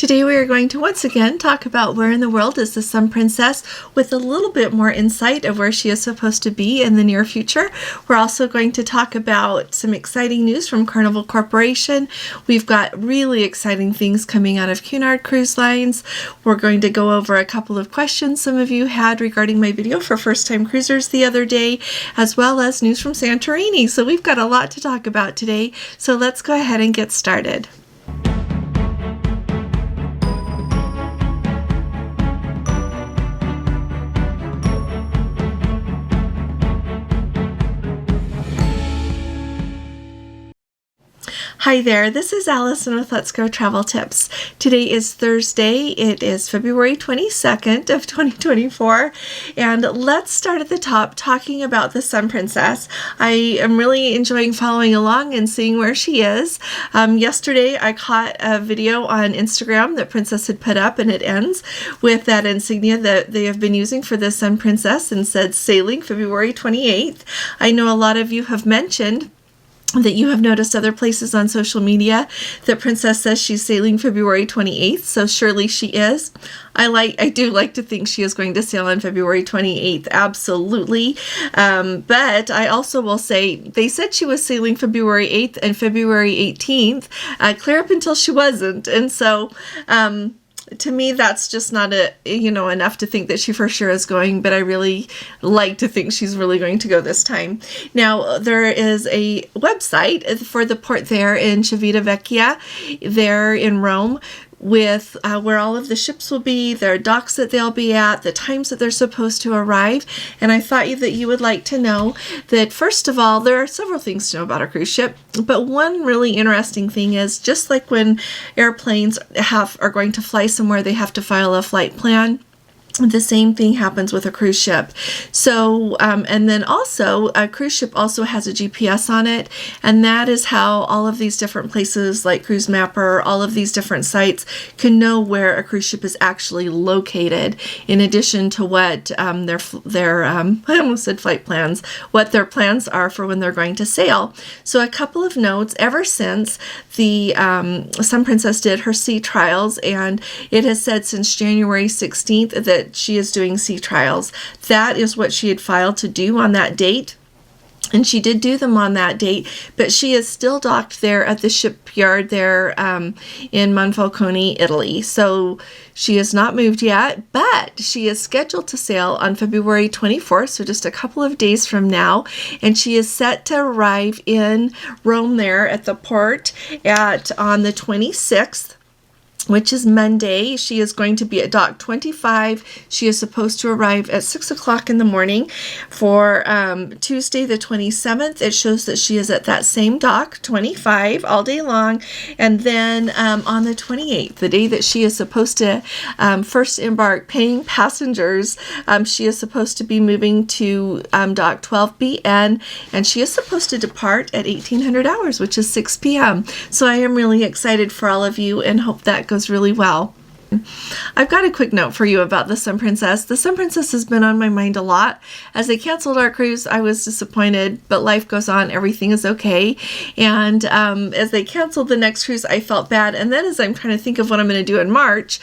Today we are going to once again talk about where in the world is the Sun Princess with a little bit more insight of where she is supposed to be in the near future. We're also going to talk about some exciting news from Carnival Corporation. We've got really exciting things coming out of Cunard Cruise Lines. We're going to go over a couple of questions some of you had regarding my video for first-time cruisers the other day, as well as news from Santorini. So we've got a lot to talk about today. So let's go ahead and get started. Hi there, this is Allison with Let's Go Travel Tips. Today is Thursday. It is February 22nd of 2024, and let's start at the top talking about the Sun Princess. I am really enjoying following along and seeing where she is. Yesterday I caught a video on Instagram that Princess had put up, and it ends with that insignia that they have been using for the Sun Princess and said sailing February 28th. I know a lot of you have mentioned that you have noticed other places on social media that Princess says she's sailing February 28th, so surely she is. I do like to think she is going to sail on February 28th, absolutely. But I also will say they said she was sailing February 8th and February 18th, clear up until she wasn't, and so to me, that's just not enough to think that she for sure is going, but I really like to think she's really going to go this time. Now, there is a website for the port there in Civitavecchia, there in Rome, with where all of the ships will be, their docks that they'll be at, the times that they're supposed to arrive. And I thought that you would like to know that, first of all, there are several things to know about a cruise ship, but one really interesting thing is, just like when airplanes are going to fly somewhere, they have to file a flight plan. The same thing happens with a cruise ship. So, and then also a cruise ship also has a GPS on it, and that is how all of these different places like Cruise Mapper, all of these different sites can know where a cruise ship is actually located, in addition to what their I almost said flight plans, what their plans are for when they're going to sail. So a couple of notes: ever since the Sun Princess did her sea trials, and it has said since January 16th that she is doing sea trials. That is what she had filed to do on that date. And she did do them on that date, but she is still docked there at the shipyard there in Monfalcone, Italy. So she has not moved yet, but she is scheduled to sail on February 24th, so just a couple of days from now. And she is set to arrive in Rome there at the port on the 26th. Which is Monday. She is going to be at dock 25. She is supposed to arrive at 6 o'clock in the morning. For Tuesday the 27th, it shows that she is at that same dock, 25, all day long. And then on the 28th, the day that she is supposed to first embark paying passengers, she is supposed to be moving to dock 12BN, and she is supposed to depart at 1800 hours, which is 6 p.m. So I am really excited for all of you and hope that goes really well. I've got a quick note for you about the Sun Princess. The Sun Princess has been on my mind a lot. As they canceled our cruise, I was disappointed, but life goes on. Everything is okay. And as they canceled the next cruise, I felt bad. And then as I'm trying to think of what I'm going to do in March,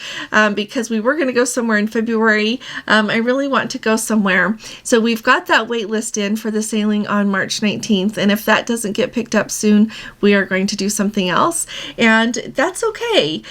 because we were going to go somewhere in February, I really want to go somewhere. So we've got that wait list in for the sailing on March 19th. And if that doesn't get picked up soon, we are going to do something else. And that's okay.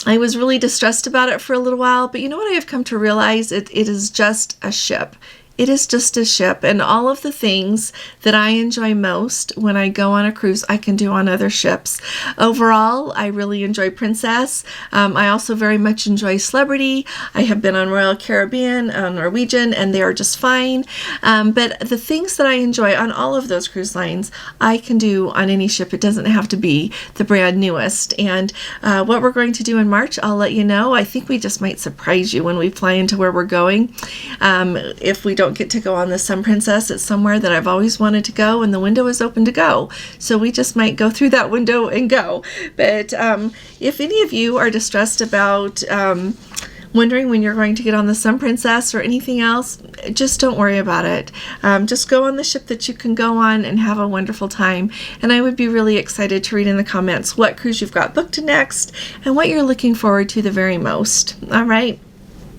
I was really distressed about it for a little while, but you know what I have come to realize? It is just a ship. It is just a ship, and all of the things that I enjoy most when I go on a cruise, I can do on other ships. Overall, I really enjoy Princess. I also very much enjoy Celebrity. I have been on Royal Caribbean, on Norwegian, and they are just fine. But the things that I enjoy on all of those cruise lines, I can do on any ship. It doesn't have to be the brand newest. And what we're going to do in March, I'll let you know. I think we just might surprise you when we fly into where we're going. If we don't get to go on the Sun Princess, it's somewhere that I've always wanted to go, and the window is open to go. So we just might go through that window and go. But if any of you are distressed about wondering when you're going to get on the Sun Princess or anything else, just don't worry about it. Just go on the ship that you can go on and have a wonderful time. And I would be really excited to read in the comments what cruise you've got booked next and what you're looking forward to the very most. All right.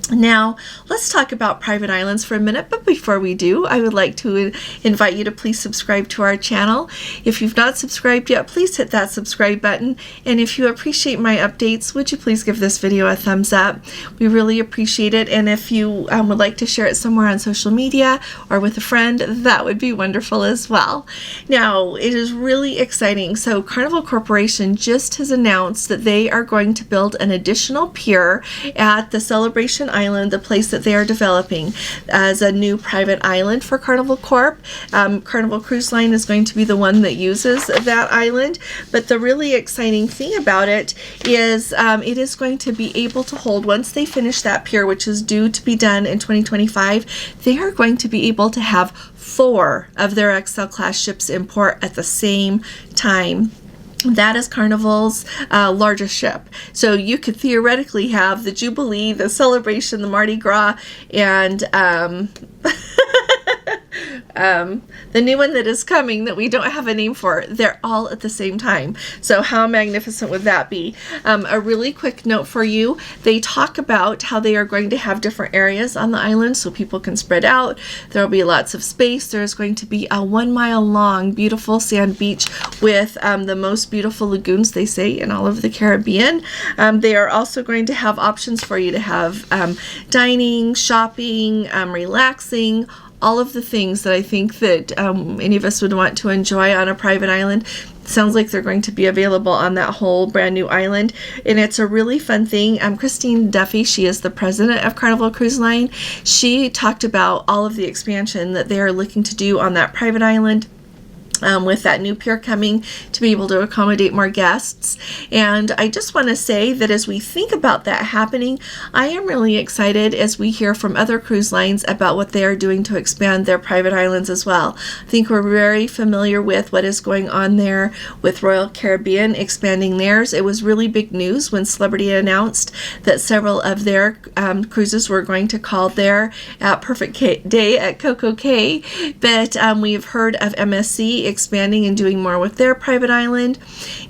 Now, let's talk about private islands for a minute, but before we do, I would like to invite you to please subscribe to our channel. If you've not subscribed yet, please hit that subscribe button, and if you appreciate my updates, would you please give this video a thumbs up? We really appreciate it, and if you would like to share it somewhere on social media or with a friend, that would be wonderful as well. Now, it is really exciting. So Carnival Corporation just has announced that they are going to build an additional pier at the Celebration Island, the place that they are developing as a new private island for Carnival Corp. Carnival Cruise Line is going to be the one that uses that island, but the really exciting thing about it is going to be able to hold, once they finish that pier, which is due to be done in 2025, they are going to be able to have 4 of their XL class ships in port at the same time. That is Carnival's largest ship. So you could theoretically have the Jubilee, the Celebration, the Mardi Gras, and the new one that is coming that we don't have a name for. They're all at the same time. So how magnificent would that be? A really quick note for you. They talk about how they are going to have different areas on the island so people can spread out. There will be lots of space. There's going to be a 1 mile long beautiful sand beach with the most beautiful lagoons, they say, in all of the Caribbean. They are also going to have options for you to have dining, shopping, relaxing, all of the things that I think that any of us would want to enjoy on a private island. Sounds like they're going to be available on that whole brand new island, and it's a really fun thing. Christine Duffy, she is the president of Carnival Cruise Line. She talked about all of the expansion that they are looking to do on that private island. With that new pier coming to be able to accommodate more guests. And I just want to say that as we think about that happening, I am really excited as we hear from other cruise lines about what they are doing to expand their private islands as well. I think we're very familiar with what is going on there with Royal Caribbean expanding theirs. It was really big news when Celebrity announced that several of their cruises were going to call there at Perfect Day at Coco Cay. But we have heard of MSC expanding and doing more with their private island.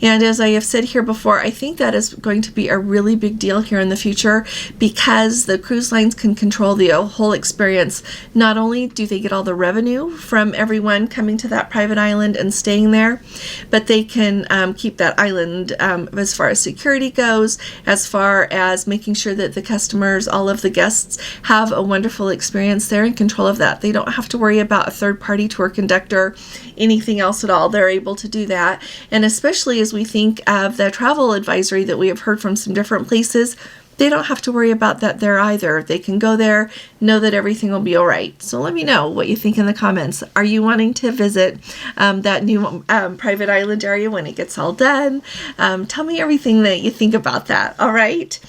And as I have said here before, I think that is going to be a really big deal here in the future because the cruise lines can control the whole experience. Not only do they get all the revenue from everyone coming to that private island and staying there, but they can keep that island as far as security goes, as far as making sure that the customers, all of the guests, have a wonderful experience. They're in control of that. They don't have to worry about a third-party tour conductor, anything else at all. They're able to do that. And especially as we think of the travel advisory that we have heard from some different places, they don't have to worry about that there either. They can go there, know that everything will be all right. So let me know what you think in the comments. Are you wanting to visit that new private island area when it gets all done? Tell me everything that you think about that. All right.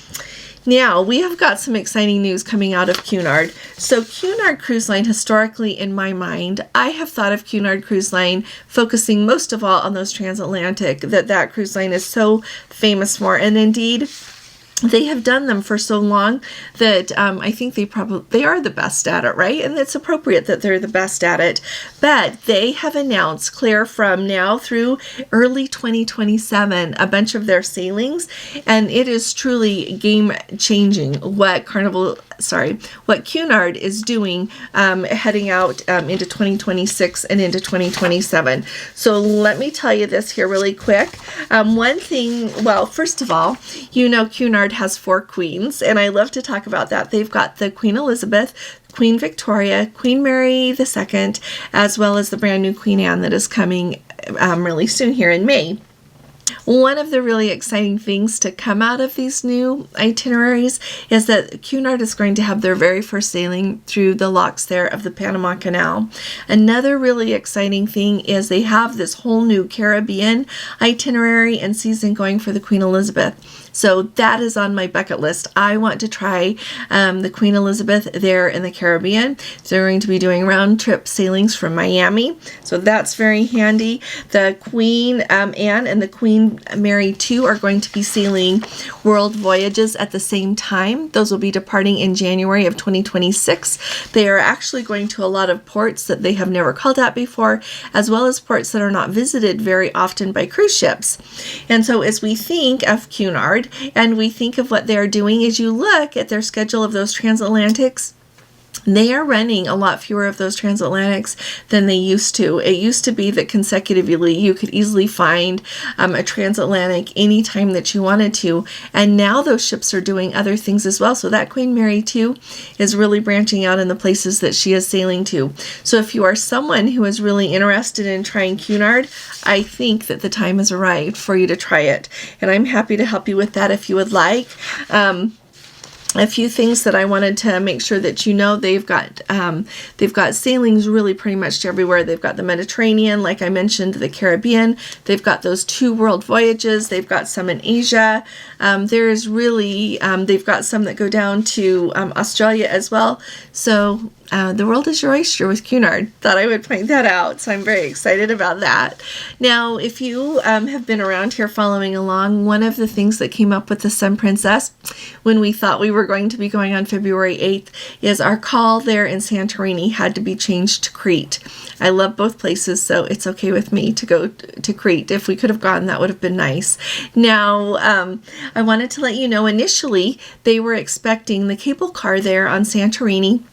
Now, we have got some exciting news coming out of Cunard. So Cunard Cruise Line, historically in my mind, I have thought of Cunard Cruise Line focusing most of all on those transatlantic that cruise line is so famous for. And indeed, they have done them for so long that I think they are the best at it, right? And it's appropriate that they're the best at it. But they have announced, clear from now through early 2027, a bunch of their sailings, and it is truly game-changing what Cunard is doing heading out into 2026 and into 2027. So let me tell you this here really quick. One thing, well, first of all, you know Cunard has 4 queens, and I love to talk about that. They've got the Queen Elizabeth, Queen Victoria, Queen Mary II, as well as the brand new Queen Anne that is coming really soon here in May. One of the really exciting things to come out of these new itineraries is that Cunard is going to have their very first sailing through the locks there of the Panama Canal. Another really exciting thing is they have this whole new Caribbean itinerary and season going for the Queen Elizabeth. So that is on my bucket list. I want to try the Queen Elizabeth there in the Caribbean. So they're going to be doing round trip sailings from Miami. So that's very handy. The Queen Anne and the Queen Mary II are going to be sailing world voyages at the same time. Those will be departing in January of 2026. They are actually going to a lot of ports that they have never called at before, as well as ports that are not visited very often by cruise ships. And so as we think of Cunard and we think of what they're doing, as you look at their schedule of those transatlantics, they are running a lot fewer of those transatlantics than they used to. It used to be that consecutively you could easily find a transatlantic anytime that you wanted to, and now those ships are doing other things as well. So that Queen Mary II is really branching out in the places that she is sailing to. So if you are someone who is really interested in trying Cunard, I think that the time has arrived for you to try it, and I'm happy to help you with that if you would like. A few things that I wanted to make sure that you know, they've got sailings really pretty much to everywhere. They've got the Mediterranean, like I mentioned, the Caribbean. They've got those 2 world voyages. They've got some in Asia. There's really, they've got some that go down to Australia as well. So the world is your oyster with Cunard. Thought I would point that out. So I'm very excited about that. Now, if you have been around here following along, one of the things that came up with the Sun Princess when we thought we were going to be going on February 8th is our call there in Santorini had to be changed to Crete. I love both places, so it's okay with me to go to Crete. If we could have gone, that would have been nice. Now, I wanted to let you know, initially, they were expecting the cable car there on Santorini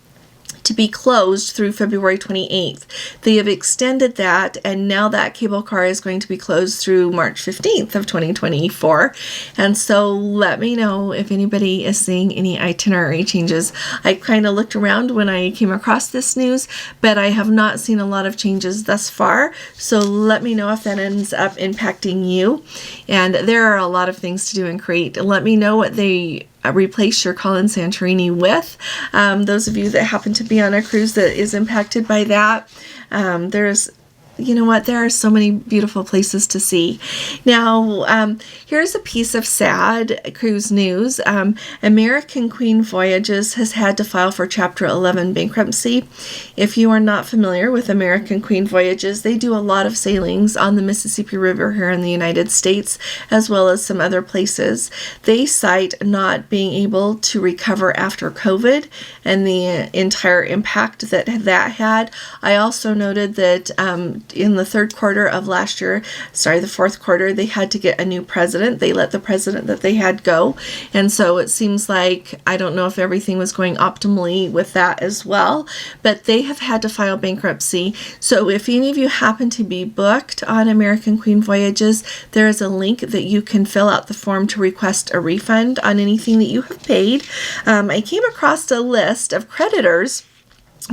to be closed through February 28th. They have extended that, and now that cable car is going to be closed through March 15th of 2024. And so let me know if anybody is seeing any itinerary changes. I kind of looked around when I came across this news, but I have not seen a lot of changes thus far. So let me know if that ends up impacting you. And there are a lot of things to do in Crete. Let me know what they replace your call in Santorini with. Those of you that happen to be on a cruise that is impacted by that, you know what, there are so many beautiful places to see. Now, here's a piece of sad cruise news. American Queen Voyages has had to file for Chapter 11 bankruptcy. If you are not familiar with American Queen Voyages, they do a lot of sailings on the Mississippi River here in the United States, as well as some other places. They cite not being able to recover after COVID and the entire impact that had. I also noted that in the fourth quarter, they had to get a new president. They let the president that they had go. And so it seems like, I don't know if everything was going optimally with that as well, but they have had to file bankruptcy. So if any of you happen to be booked on American Queen Voyages, there is a link that you can fill out the form to request a refund on anything that you have paid. I came across a list of creditors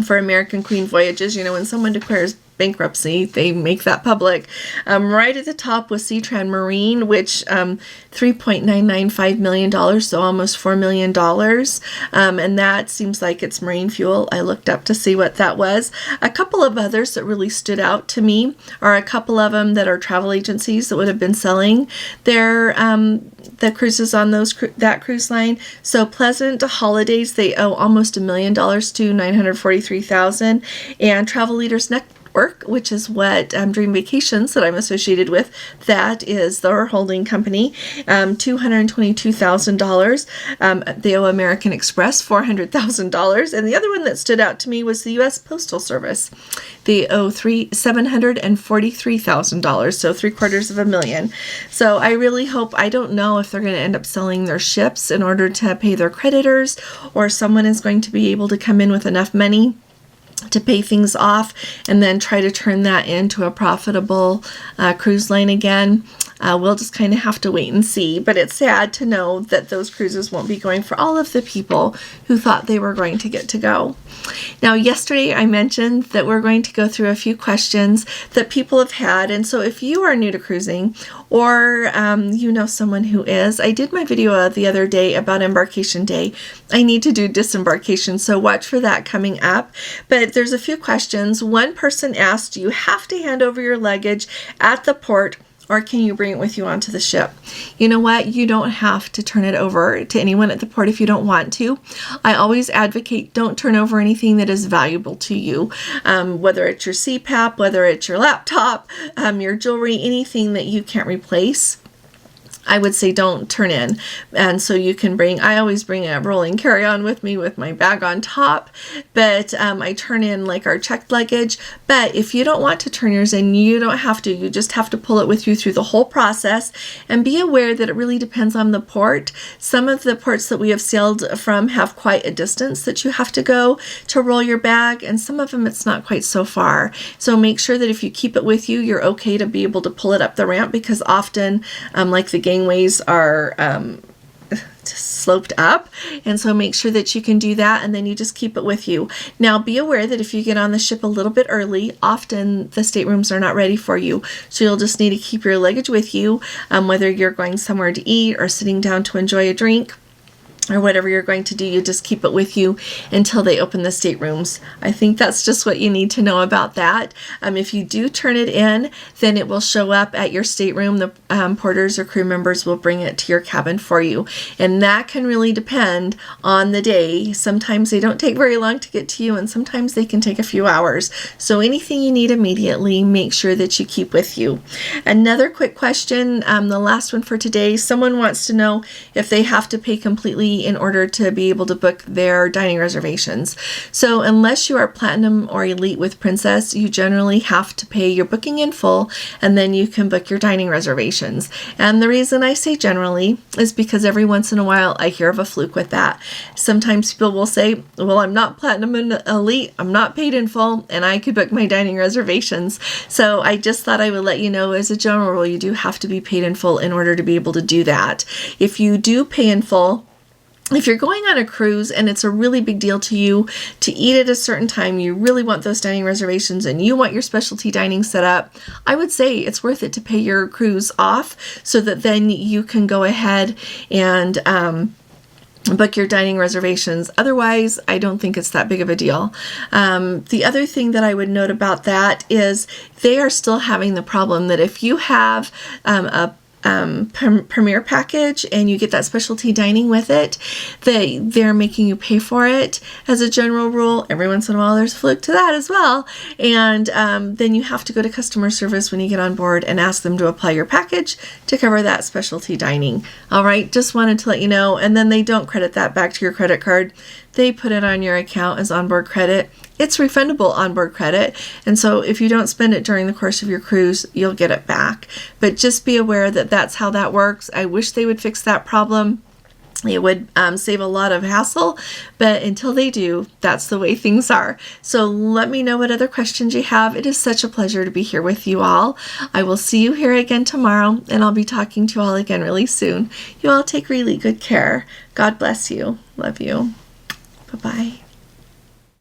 for American Queen Voyages. You know, when someone declares bankruptcy, they make that public. Right at the top was Seatran Marine, which $3.995 million, so almost $4 million. And that seems like it's marine fuel. I looked up to see what that was. A couple of others that really stood out to me are a couple of them that are travel agencies that would have been selling their the cruises on that cruise line. So Pleasant Holidays, they owe almost $1 million to $943,000, and Travel Leaders Network, which is what Dream Vacations that I'm associated with, that is their holding company, $222,000. They owe American Express $400,000, and the other one that stood out to me was the U.S. Postal Service. They owe $743,000, so $750,000. So I really hope, I don't know if they're going to end up selling their ships in order to pay their creditors, or someone is going to be able to come in with enough money to pay things off and then try to turn that into a profitable cruise line again. We'll just kind of have to wait and see, but it's sad to know that those cruises won't be going for all of the people who thought they were going to get to go. Now, yesterday I mentioned that we're going to go through a few questions that people have had, and so if you are new to cruising, or you know someone who is, I did my video the other day about embarkation day. I need to do disembarkation, so watch for that coming up. But there's a few questions. One person asked, do you have to hand over your luggage at the port, or can you bring it with you onto the ship? You know what? You don't have to turn it over to anyone at the port if you don't want to. I always advocate don't turn over anything that is valuable to you, whether it's your CPAP, whether it's your laptop, your jewelry, anything that you can't replace. I would say don't turn in. And so you can I always bring a rolling carry-on with me with my bag on top, but I turn in like our checked luggage. But if you don't want to turn yours in, you don't have to. You just have to pull it with you through the whole process, and be aware that it really depends on the port. Some of the ports that we have sailed from have quite a distance that you have to go to roll your bag, and some of them it's not quite so far. So make sure that if you keep it with you, you're okay to be able to pull it up the ramp, because often like the gangways are sloped up, and so make sure that you can do that, and then you just keep it with you. Now be aware that if you get on the ship a little bit early, often the staterooms are not ready for you, so you'll just need to keep your luggage with you, whether you're going somewhere to eat or sitting down to enjoy a drink or whatever you're going to do. You just keep it with you until they open the staterooms. I think that's just what you need to know about that. If you do turn it in, then it will show up at your stateroom. The porters or crew members will bring it to your cabin for you. And that can really depend on the day. Sometimes they don't take very long to get to you, and sometimes they can take a few hours. So anything you need immediately, make sure that you keep with you. Another quick question, the last one for today. Someone wants to know if they have to pay completely in order to be able to book their dining reservations. So unless you are platinum or elite with Princess, you generally have to pay your booking in full, and then you can book your dining reservations. And the reason I say generally is because every once in a while I hear of a fluke with that. Sometimes people will say, well, I'm not platinum and elite, I'm not paid in full, and I could book my dining reservations. So I just thought I would let you know, as a general rule, you do have to be paid in full in order to be able to do that. If you do pay in full, if you're going on a cruise and it's a really big deal to you to eat at a certain time, you really want those dining reservations and you want your specialty dining set up, I would say it's worth it to pay your cruise off so that then you can go ahead and book your dining reservations. Otherwise, I don't think it's that big of a deal. The other thing that I would note about that is they are still having the problem that if you have a premier package and you get that specialty dining with it, they're making you pay for it. As a general rule, every once in a while there's a fluke to that as well, and then you have to go to customer service when you get on board and ask them to apply your package to cover that specialty dining. All right, just wanted to let you know. And then they don't credit that back to your credit card. They put it on your account as onboard credit. It's refundable onboard credit, and so if you don't spend it during the course of your cruise, you'll get it back. But just be aware that that's how that works. I wish they would fix that problem. It would save a lot of hassle, but until they do, that's the way things are. So let me know what other questions you have. It is such a pleasure to be here with you all. I will see you here again tomorrow, and I'll be talking to you all again really soon. You all take really good care. God bless you. Love you. Bye-bye.